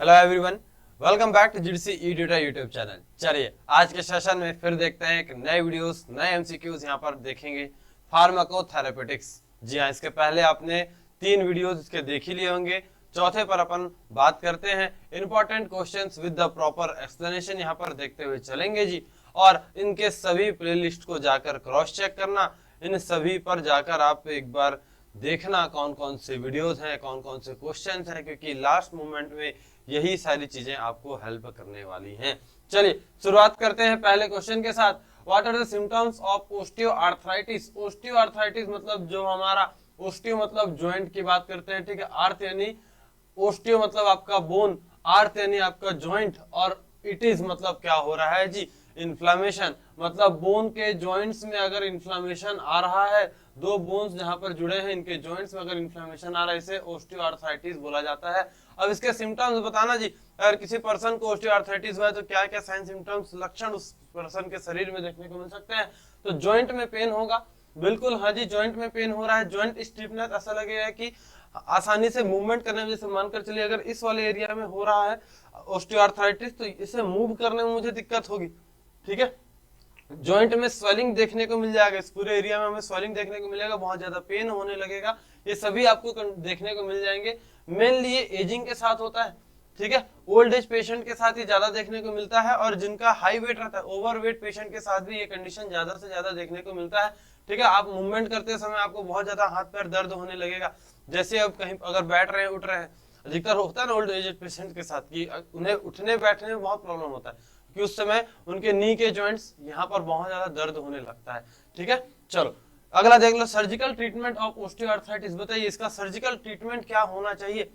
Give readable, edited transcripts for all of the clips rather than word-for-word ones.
Hello everyone, welcome back to GDC e tutor YouTube channel. चलिए आज के सेशन में फिर देखते हैं एक नए वीडियोस, नए एमसीक्यूज यहाँ पर देखेंगे। फार्माकोथेरेपेटिक्स, जी हाँ, इसके पहले आपने 3 वीडियोस इसके देख ही लिए होंगे। चौथे पर अपन बात करते हैं important questions with the proper explanation, यहाँ पर देखते हुए चलेंगे जी। और इनके सभी प्लेलिस्ट को जाकर क्रॉस चेक करना, इन सभी पर जाकर आप एक बार देखना कौन कौन से वीडियोस हैं, कौन कौन से क्वेश्चंस हैं, क्योंकि लास्ट मोमेंट में यही सारी चीजें आपको हेल्प करने वाली हैं। चलिए शुरुआत करते हैं पहले क्वेश्चन के साथ। What are the symptoms of osteoarthritis? Osteoarthritis मतलब जो हमारा ओस्टियो मतलब ज्वाइंट की बात करते हैं, ठीक है। आर्थ यानी ओस्टियो मतलब आपका बोन, आर्थ यानी आपका ज्वाइंट, और इट इज मतलब क्या हो रहा है जी, इन्फ्लामेशन। मतलब बोन के जॉइंट्स में अगर इन्फ्लामेशन आ रहा है, दो बोन्स जहां पर जुड़े हैं इनके जॉइंट्स में अगर इन्फ्लामेशन आ रहा है, इसे ओस्टियोआर्थराइटिस बोला जाता है। अब इसके सिम्टम्स बताना जी। अगर किसी पर्सन को ओस्टियोआर्थराइटिस हुआ है तो क्या क्या साइन सिम्टम्स लक्षण उस पर्सन के शरीर में देखने को मिल सकते हैं? तो जॉइंट में पेन होगा, बिल्कुल हाँ जी, जॉइंट में पेन हो रहा है। जॉइंट स्टिफनेस, ऐसा लगेगा कि आसानी से मूवमेंट करने में, जैसे मानकर चलिए अगर इस वाले एरिया में हो रहा है ओस्टियोआर्थराइटिस तो इसे मूव करने में मुझे दिक्कत होगी, ठीक है। जॉइंट में स्वेलिंग देखने को मिल जाएगा, इस पूरे एरिया में हमें स्वेलिंग देखने को मिलेगा, बहुत ज्यादा पेन होने लगेगा, ये सभी आपको देखने को मिल जाएंगे। मेनली ये एजिंग के साथ होता है, ठीक है। ओल्ड एज पेशेंट के साथ ही ज्यादा देखने को मिलता है, और जिनका हाई वेट रहता है, ओवर वेट पेशेंट के साथ भी ये कंडीशन ज्यादा से ज्यादा देखने को मिलता है, ठीक है। आप मूवमेंट करते समय आपको बहुत ज्यादा हाथ पैर दर्द होने लगेगा, जैसे अब कहीं अगर बैठ रहे हैं उठ रहे हैं, अधिकतर होता है ना ओल्ड एज पेशेंट के साथ कि उन्हें उठने बैठने में बहुत प्रॉब्लम होता है, कि उस समय उनके नी के जॉइंट्स यहाँ पर बहुत ज्यादा दर्द होने लगता है, ठीक है। चलो अगला देख लो, सर्जिकल ट्रीटमेंट ऑफ ओस्टियोआर्थराइटिस। बताइए इसका सर्जिकल ट्रीटमेंट क्या होना चाहिए,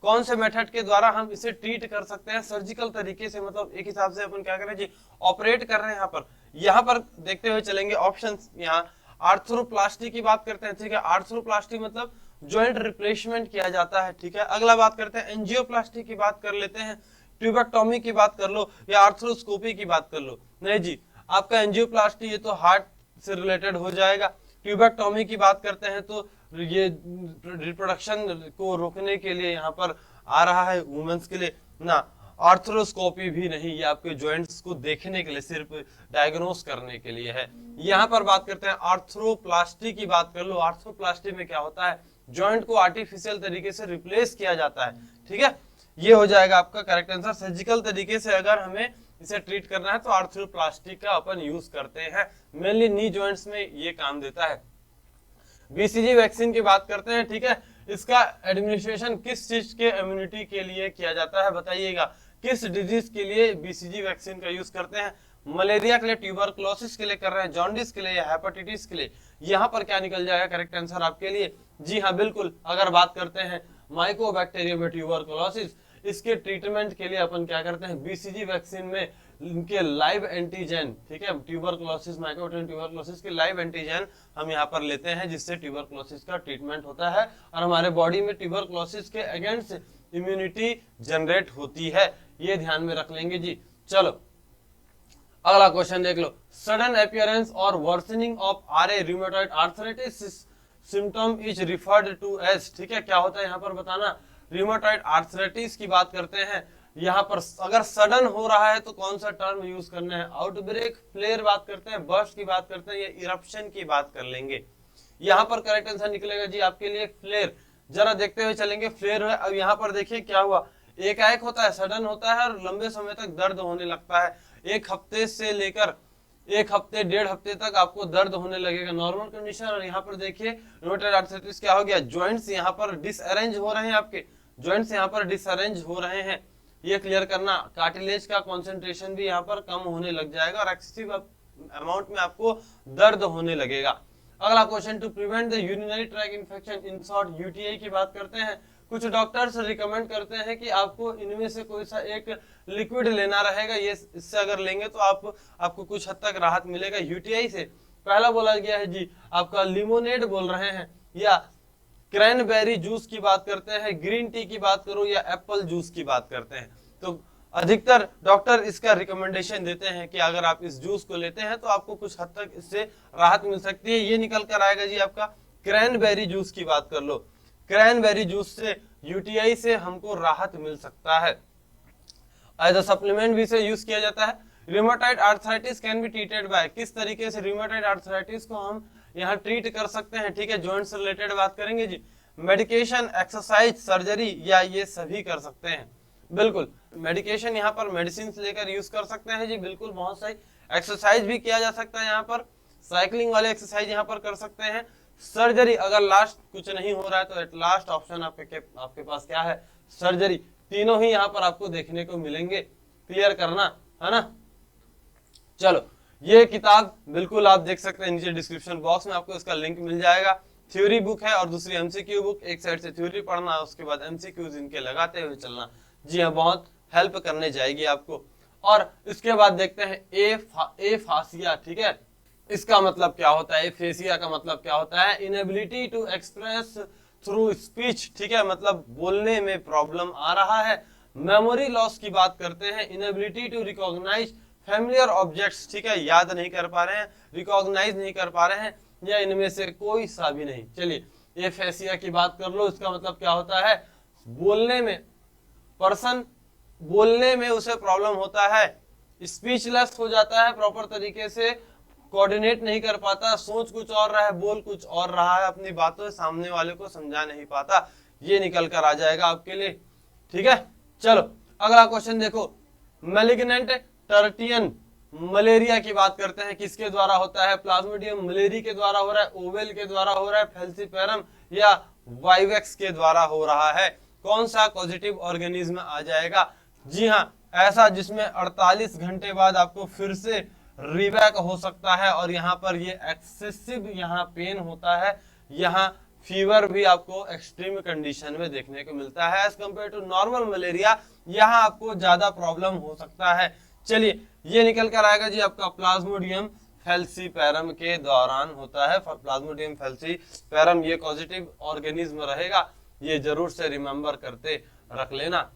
कौन से मेथड के द्वारा हम इसे ट्रीट कर सकते हैं सर्जिकल तरीके से, मतलब एक हिसाब से अपन क्या करें जी, ऑपरेट कर रहे हैं। यहाँ पर देखते हुए चलेंगे ऑप्शंस। यहाँ आर्थ्रोप्लास्टी की बात करते हैं, ठीक है। आर्थ्रोप्लास्टी मतलब जॉइंट रिप्लेसमेंट किया जाता है, ठीक है। अगला बात करते हैं एंजियोप्लास्टी की बात कर लेते हैं, ट्यूबेक्टोमी की बात कर लो, या आर्थ्रोस्कोपी की बात कर लो। नहीं जी, आपका एंजियोप्लास्टी ये तो हार्ट से रिलेटेड हो जाएगा। ट्यूबेक्टोमी की बात करते हैं तो ये रिप्रोडक्शन को रोकने के लिए यहाँ पर आ रहा है वुमेन्स के लिए ना। आर्थ्रोस्कोपी भी नहीं, ये आपके जॉइंट्स को देखने के लिए, सिर्फ डायग्नोस करने के लिए है। यहाँ पर बात करते हैं आर्थ्रोप्लास्टी की बात कर लो। आर्थ्रोप्लास्टी में क्या होता है, जॉइंट को आर्टिफिशियल तरीके से रिप्लेस किया जाता है, ठीक है। ये हो जाएगा आपका करेक्ट आंसर। सर्जिकल तरीके से अगर हमें इसे ट्रीट करना है तो आर्थ्रोप्लास्टी का अपन यूज करते हैं, मेनली नी जॉइंट्स में ये काम देता है। बीसीजी वैक्सीन की बात करते हैं, ठीक है। इसका एडमिनिस्ट्रेशन किस चीज के इम्यूनिटी के लिए किया जाता है, बताइएगा किस डिजीज के लिए बीसीजी वैक्सीन का यूज करते हैं? मलेरिया के लिए, ट्यूबरकुलोसिस के लिए कर रहे हैं, जॉन्डिस के लिए या हेपेटाइटिस के लिए? यहाँ पर क्या निकल जाएगा करेक्ट आंसर आपके लिए? जी हाँ बिल्कुल, अगर बात करते हैं माइकोबैक्टीरियम ट्यूबरकुलोसिस, इसके ट्रीटमेंट के लिए अपन क्या करते हैं, बीसीजी वैक्सीन में इनके लाइव एंटीजन, ठीक है, ट्यूबरकुलोसिस माइकोबैक्टीरियम ट्यूबरकुलोसिस के लाइव एंटीजन हम यहाँ पर लेते हैं, जिससे ट्यूबरकुलोसिस का ट्रीटमेंट होता है और हमारे बॉडी में ट्यूबरकुलोसिस के अगेंस्ट इम्यूनिटी जनरेट होती है। ये ध्यान में रख लेंगे जी। चलो अगला क्वेश्चन देख लो, सडन अपीयरेंस और worsening of RA rheumatoid arthritis symptom is referred to as, ठीक है। क्या होता है यहाँ पर बताना, रूमेटॉइड आर्थराइटिस की बात करते हैं। यहाँ पर अगर सडन हो रहा है तो कौन सा टर्म यूज करना है, आउटब्रेक, फ्लेयर बात करते हैं, बर्स्ट की बात करते हैं, या इरप्शन की बात कर लेंगे? यहाँ पर करेक्ट आंसर निकलेगा जी आपके लिए फ्लेयर। जरा देखते हुए चलेंगे, फ्लेयर है। अब यहाँ पर देखिए क्या हुआ, एकाएक होता है, सडन होता है और लंबे समय तक दर्द होने लगता है। एक हफ्ते से लेकर 1 हफ्ते 1.5 हफ्ते तक आपको दर्द होने लगेगा, नॉर्मल कंडीशन। और यहाँ पर देखिए रूमेटॉइड आर्थराइटिस क्या हो गया, जॉइंट्स यहाँ पर डिसअरेंज हो रहे हैं, आपके जॉइंट्स यहाँ पर डिसअरेंज हो रहे हैं, ये क्लियर करना। कार्टिलेज का कॉन्सेंट्रेशन भी यहाँ पर कम होने लग जाएगा और एक्सेसिव अमाउंट में आपको दर्द होने लगेगा। अगला question, to prevent the urinary tract infection, in short UTI की बात करते हैं। कुछ डॉक्टर्स रिकमेंड करते हैं कि आपको इनमें से कोई सा एक लिक्विड लेना रहेगा, ये इससे अगर लेंगे तो आपको कुछ हद तक राहत मिलेगा यूटीआई से। पहला बोला गया है जी आपका लिमोनेड बोल रहे हैं, या क्रैनबेरी जूस की बात करते हैं, ग्रीन टी की बात करो, या एप्पल जूस की बात करते हैं। तो अधिकतर डॉक्टर इसका रिकमेंडेशन देते हैं कि अगर आप इस जूस को लेते हैं तो आपको कुछ हद तक इससे राहत मिल सकती है। ये निकल कर आएगा जी आपका क्रैनबेरी जूस की बात कर लो, क्रैनबेरी जूस से यूटीआई से हमको राहत मिल सकता है। एज अ सप्लीमेंट भी इसे यूज किया जाता है। Rheumatoid arthritis can be treated by, किस तरीके से रूमेटॉइड आर्थराइटिस को हम यहाँ ट्रीट कर सकते हैं, ठीक है, जॉइंट से रिलेटेड बात करेंगे जी। मेडिकेशन, एक्सरसाइज, सर्जरी, या ये सभी कर सकते हैं। बिल्कुल, मेडिकेशन यहाँ पर मेडिसिन लेकर यूज कर सकते हैं जी, बिल्कुल बहुत सही। एक्सरसाइज भी किया जा सकता है, यहाँ पर साइकिलिंग वाले एक्सरसाइज यहाँ पर कर सकते हैं। सर्जरी, अगर लास्ट कुछ नहीं हो रहा है तो एट लास्ट ऑप्शन आपके पास क्या है, सर्जरी। तीनों ही यहाँ पर आपको देखने को मिलेंगे, क्लियर करना है ना। चलो, ये किताब बिल्कुल आप देख सकते हैं, नीचे डिस्क्रिप्शन बॉक्स में आपको इसका लिंक मिल जाएगा। थ्योरी बुक है और दूसरी एमसीक्यू बुक, एक साइड से थ्योरी पढ़ना, उसके बाद एमसीक्यूज इनके लगाते हुए चलना। जी हाँ, बहुत हेल्प करने जाएगी आपको। और इसके बाद देखते हैं एफासिया, ठीक है, इसका मतलब क्या होता है, एफेसिया का मतलब क्या होता है, inability to express through speech, ठीक है, मतलब बोलने में प्रॉब्लम आ रहा है। मेमोरी लॉस की बात करते हैं, inability to recognize familiar objects, ठीक है, याद नहीं कर पा रहे हैं, रिकॉग्नाइज नहीं कर पा रहे हैं, या इनमें से कोई सा भी नहीं। चलिए, एफेसिया की बात कर लो, इसका मतलब क्या होता है, बोलने में, पर्सन बोलने में उसे प्रॉब्लम होता है, स्पीचलेस हो जाता है, प्रॉपर तरीके से कोऑर्डिनेट नहीं कर पाता, सोच कुछ और रहा है, बोल कुछ और रहा है, अपनी बातों सामने वाले को समझा नहीं पाता। ये निकल कर आ जाएगा आपके लिए, ठीक है। चलो, अगला क्वेश्चन देखो, मैलिग्नेंट टर्टियन मलेरिया की बात करते हैं, किसके द्वारा होता है, प्लाज्मोडियम मलेरी के द्वारा हो रहा है, ओवेल के द्वारा हो रहा है, फैल्सीपेरम या वाइवेक्स के द्वारा हो रहा है, कौन सा पॉजिटिव ऑर्गेनिज्म आ जाएगा। जी हाँ, ऐसा जिसमें 48 घंटे बाद आपको फिर से रिबैक हो सकता है, और यहाँ पर ये एक्सेसिव यहाँ पेन होता है, यहाँ फीवर भी आपको एक्सट्रीम कंडीशन में देखने को मिलता है। As compare to normal malaria, यहाँ आपको ज्यादा प्रॉब्लम हो सकता है। चलिए, ये निकल कर आएगा जी आपका प्लाज्मोडियम फैल्सीपेरम के दौरान होता है। प्लाज्मोडियम फैल्सीपेरम ये पॉजिटिव ऑर्गेनिज्म रहेगा, ये जरूर से रिमेंबर करते रख लेना।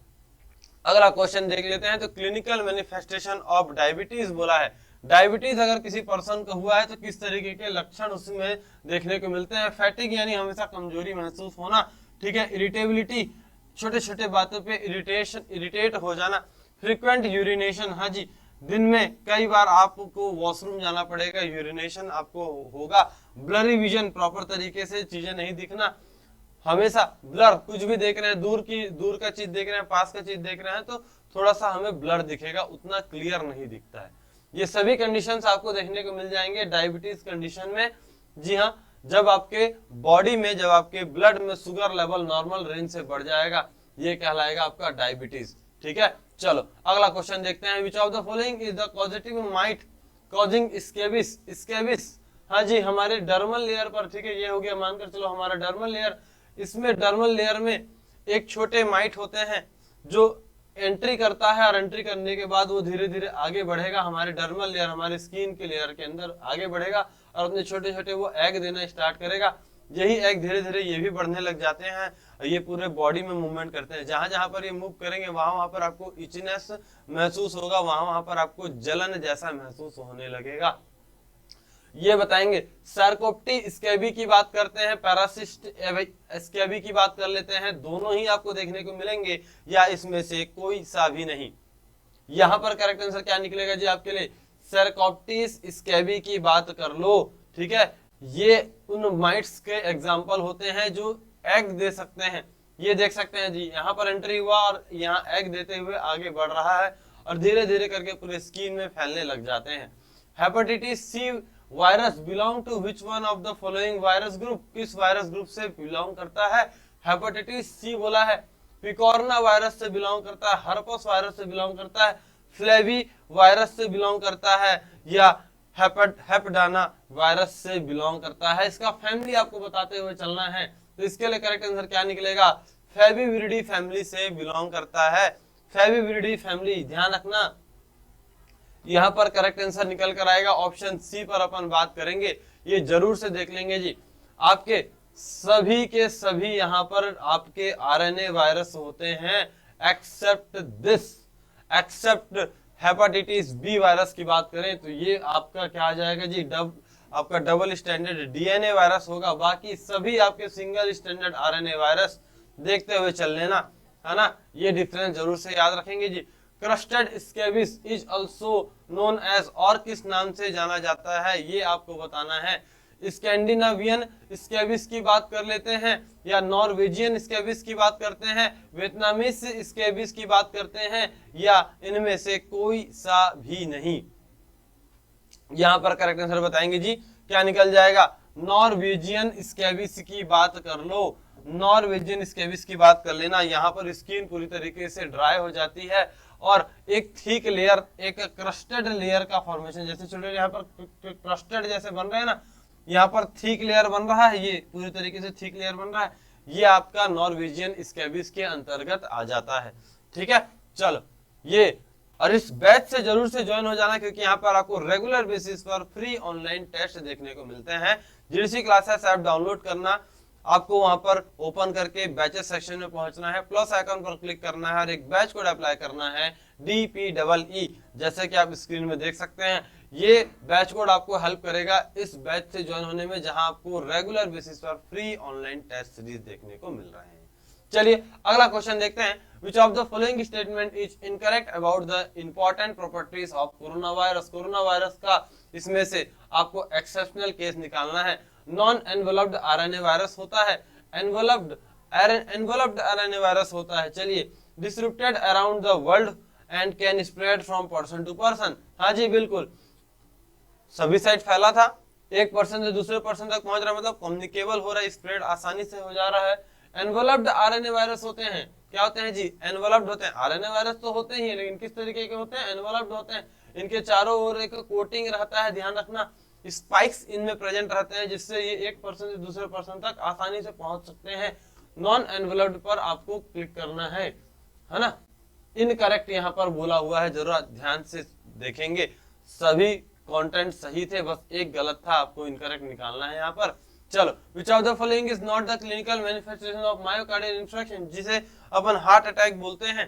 अगला क्वेश्चन देख लेते हैं, तो क्लिनिकल मैनिफेस्टेशन ऑफ डायबिटीज बोला है। डायबिटीज अगर किसी पर्सन को हुआ है तो किस तरीके के लक्षण उसमें देखने को मिलते हैं। फैटिग यानी हमेशा कमजोरी महसूस होना, ठीक है, इरिटेबिलिटी, छोटे छोटे बातों पे इरिटेट हो जाना, फ्रीक्वेंट यूरिनेशन, हाँ जी, दिन में कई बार आपको वॉशरूम जाना पड़ेगा, यूरिनेशन आपको होगा, ब्लरी विजन, प्रॉपर तरीके से चीजें नहीं दिखना, हमेशा ब्लर, कुछ भी देख रहे हैं, दूर का चीज देख रहे हैं, पास का चीज देख रहे हैं तो थोड़ा सा हमें ब्लर दिखेगा, उतना क्लियर नहीं दिखता है। ये सभी कंडीशंस आपको देखने को मिल जाएंगे डायबिटीज कंडीशन में। जी हाँ, जब आपके बॉडी में, जब आपके ब्लड में शुगर लेवल नॉर्मल रेंज से बढ़ जाएगा, ये कहलाएगा आपका डायबिटीज, ठीक है। चलो, अगला क्वेश्चन देखते हैं, which of the following is the positive mite causing scabies. Scabies, हाँ जी, हमारे डर्मल लेयर पर, ठीक है, ये हो गया, मानकर चलो हमारा डर्मल लेयर, इसमें डर्मल लेयर में एक छोटे माइट होते हैं जो एंट्री करता है, और एंट्री करने के बाद वो धीरे धीरे आगे बढ़ेगा, हमारे डर्मल लेयर, हमारे स्किन के लेयर के अंदर आगे बढ़ेगा, और अपने छोटे छोटे वो एग देना स्टार्ट करेगा। यही एग धीरे धीरे ये भी बढ़ने लग जाते हैं, ये पूरे बॉडी में मूवमेंट करते हैं, जहां जहां पर ये मूव करेंगे वहां वहां पर आपको इचनेस महसूस होगा, वहां वहां पर आपको जलन जैसा महसूस होने लगेगा। ये बताएंगे। सार्कोप्टी स्कैबी की बात करते हैं, पैरासिस्ट स्कैबी की बात कर लेते हैं, दोनों ही आपको देखने को मिलेंगे, या इसमें से कोई सा भी नहीं। यहाँ पर करेक्ट आंसर क्या निकलेगा जी आपके लिए, सार्कोप्टिस स्कैबी की बात कर लो, ठीक है। ये उन माइट्स के एग्जाम्पल होते हैं जो एग दे सकते हैं, ये देख सकते हैं जी, यहाँ पर एंट्री हुआ और यहाँ एग देते हुए आगे बढ़ रहा है, और धीरे धीरे करके पूरे स्किन में फैलने लग जाते हैं। Hepatitis C virus belong to which one of the following virus group, किस वायरस ग्रुप से बिलोंग करता है। हेपेटाइटिस सी बोला है, पिकोरना वायरस से बिलोंग करता है, हर्पस वायरस से बिलोंग करता है, फ्लेवी वायरस से बिलोंग करता है, या हेपडाना वायरस से बिलोंग करता है। इसका फैमिली आपको बताते हुए चलना है, तो इसके लिए करेक्ट आंसर क्या निकलेगा, फेविविरिडी फैमिली से बिलोंग करता है। फेविविरिडी फैमिली, ध्यान रखना, यहाँ पर करेक्ट आंसर निकल कर आएगा ऑप्शन सी पर अपन बात करेंगे, ये जरूर से देख लेंगे जी। आपके सभी के सभी यहाँ पर आपके आरएनए वायरस होते हैं, except this, except hepatitis B virus की बात करें तो ये आपका क्या आ जाएगा जी, आपका डबल स्टैंडर्ड डीएनए वायरस होगा, बाकी सभी आपके सिंगल स्टैंडर्ड आरएनए वायरस। देखते हुए चल लेना, है ना, ये डिफरेंस जरूर से याद रखेंगे जी। Crusted scabies is also known as, और किस नाम से जाना जाता है ये आपको बताना है। स्कैंडिनेवियन स्कैबिस की बात कर लेते हैं, या नॉर्वेजियन स्कैबिस की बात करते हैं, वियतनामीज स्कैबिस की बात करते हैं, या इनमें से कोई सा भी नहीं। यहां पर करेक्ट आंसर बताएंगे जी, क्या निकल जाएगा? नॉर्वेजियन स्कैबिस की बात कर लो, नॉर्वेजियन स्कैबिस की बात कर लेना। यहाँ पर स्किन पूरी तरीके से ड्राई हो जाती है और एक थिक लेयर, एक क्रस्टेड लेयर का फॉर्मेशन, जैसे चिल्ड्रन यहाँ पर क्रस्टेड जैसे बन रहे हैं ना, यहाँ पर थिक लेयर बन रहा है, ये पूरी तरीके से थिक लेयर बन रहा है, ये आपका नॉर्वेजियन स्कैबिस के अंतर्गत आ जाता है। ठीक है, चलो ये, और इस बैच से जरूर से ज्वाइन हो जाना, क्योंकि यहाँ पर आपको रेगुलर बेसिस पर फ्री ऑनलाइन टेस्ट देखने को मिलते हैं। जीडीसी क्लासेस ऐप डाउनलोड करना, आपको वहां पर ओपन करके बैचेस सेक्शन में पहुंचना है, प्लस आइकन पर क्लिक करना है और एक बैच कोड अप्लाई करना है DPEE, जैसे कि आप स्क्रीन में देख सकते हैं। ये बैच कोड आपको हेल्प करेगा इस बैच से ज्वाइन होने में, जहां आपको रेगुलर बेसिस पर फ्री ऑनलाइन टेस्ट सीरीज देखने को मिल रहे हैं। चलिए अगला क्वेश्चन देखते हैं। Which of the following statement is incorrect about the important properties of coronavirus? Corona virus का इसमें से आपको एक्सेप्शनल केस निकालना है। नॉन एनवेलप्ड आरएनए वायरस होता है, एनवेलप्ड आरएनए वायरस होता है। चलिए, distributed around the world and can spread from person to person. हाँ जी बिल्कुल, सभी साइड फैला था, एक पर्सन से दूसरे पर्सन तक पहुंच रहा है, मतलब कम्युनिकेबल हो रहा है, स्प्रेड आसानी से हो जा रहा है। एनवेलप्ड आरएनए वायरस होते हैं, क्या होते हैं जी? एनवेलप्ड होते हैं। आरएनए वायरस तो होते ही हैं, लेकिन किस तरीके के होते हैं? एनवेलप्ड होते हैं। इनके चारों ओर एक कोटिंग रहता है, ध्यान रखना, स्पाइक्स इनमें प्रेजेंट रहते हैं, जिससे ये एक पर्सन से दूसरे पर्सन तक आसानी से पहुंच सकते हैं। नॉन एनवेलप्ड पर आपको क्लिक करना है ना। इनकरेक्ट यहाँ पर बोला हुआ है, जरूर ध्यान से देखेंगे, सभी कंटेंट सही थे, बस एक गलत था, आपको इनकरेक्ट निकालना है यहाँ पर। चलो, विच of the following is not the clinical manifestation of myocardial इंफ्रेक्शन, जिसे अपन हार्ट अटैक बोलते हैं।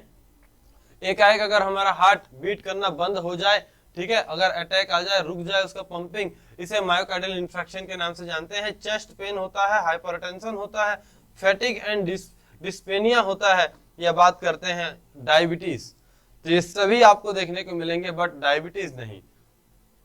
एकाएक अगर हमारा हार्ट बीट करना बंद हो जाए, ठीक है, अगर अटैक आ जाए, रुक जाए उसका पंपिंग, इसे मायोकार्डियल इंफ्रेक्शन के नाम से जानते हैं। चेस्ट पेन होता है, हाइपरटेंशन होता है, फैटिग एंड डिस्पेनिया होता है, या बात करते हैं डायबिटीज। तो ये सभी आपको देखने को मिलेंगे, बट डायबिटीज नहीं।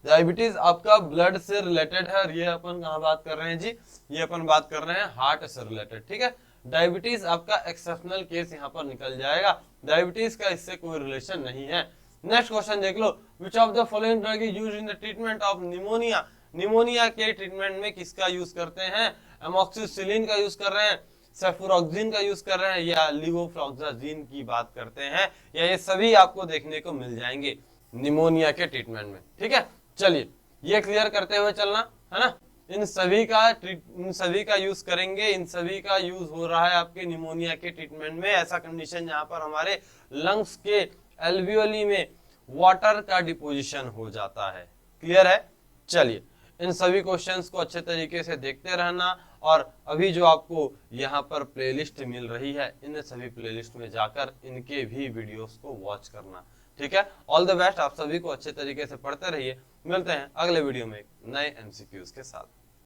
डायबिटीज आपका ब्लड से रिलेटेड है, और ये अपन कहाँ बात कर रहे हैं जी? ये अपन बात कर रहे हैं हार्ट से रिलेटेड। ठीक है, डायबिटीज आपका एक्सेप्शनल केस यहाँ पर निकल जाएगा, डायबिटीज का इससे कोई रिलेशन नहीं है। नेक्स्ट क्वेश्चन देख लो, which of the following drug is used in the treatment of pneumonia? Pneumonia के ट्रीटमेंट में किसका यूज करते हैं? एमोक्सिसिलिन का यूज कर रहे हैं, सेफुरोक्सिन का यूज कर रहे हैं, या लिवोफ्लॉक्सासिन की बात करते हैं, या ये सभी आपको देखने को मिल जाएंगे निमोनिया के ट्रीटमेंट में। ठीक है, चलिए ये क्लियर करते हुए चलना है ना। इन सभी का यूज करेंगे, इन सभी का यूज हो रहा है आपके निमोनिया के ट्रीटमेंट में। ऐसा कंडीशन जहां पर हमारे लंग्स के एल्वियोली में वाटर का डिपोजिशन हो जाता है। क्लियर है? चलिए इन सभी क्वेश्चंस को अच्छे तरीके से देखते रहना, और अभी जो आपको यहाँ पर प्लेलिस्ट मिल रही है, इन सभी प्लेलिस्ट में जाकर इनके भी वीडियोस को वॉच करना। ठीक है, ऑल द बेस्ट, आप सभी को अच्छे तरीके से पढ़ते रहिए। मिलते हैं अगले वीडियो में नए MCQs के साथ।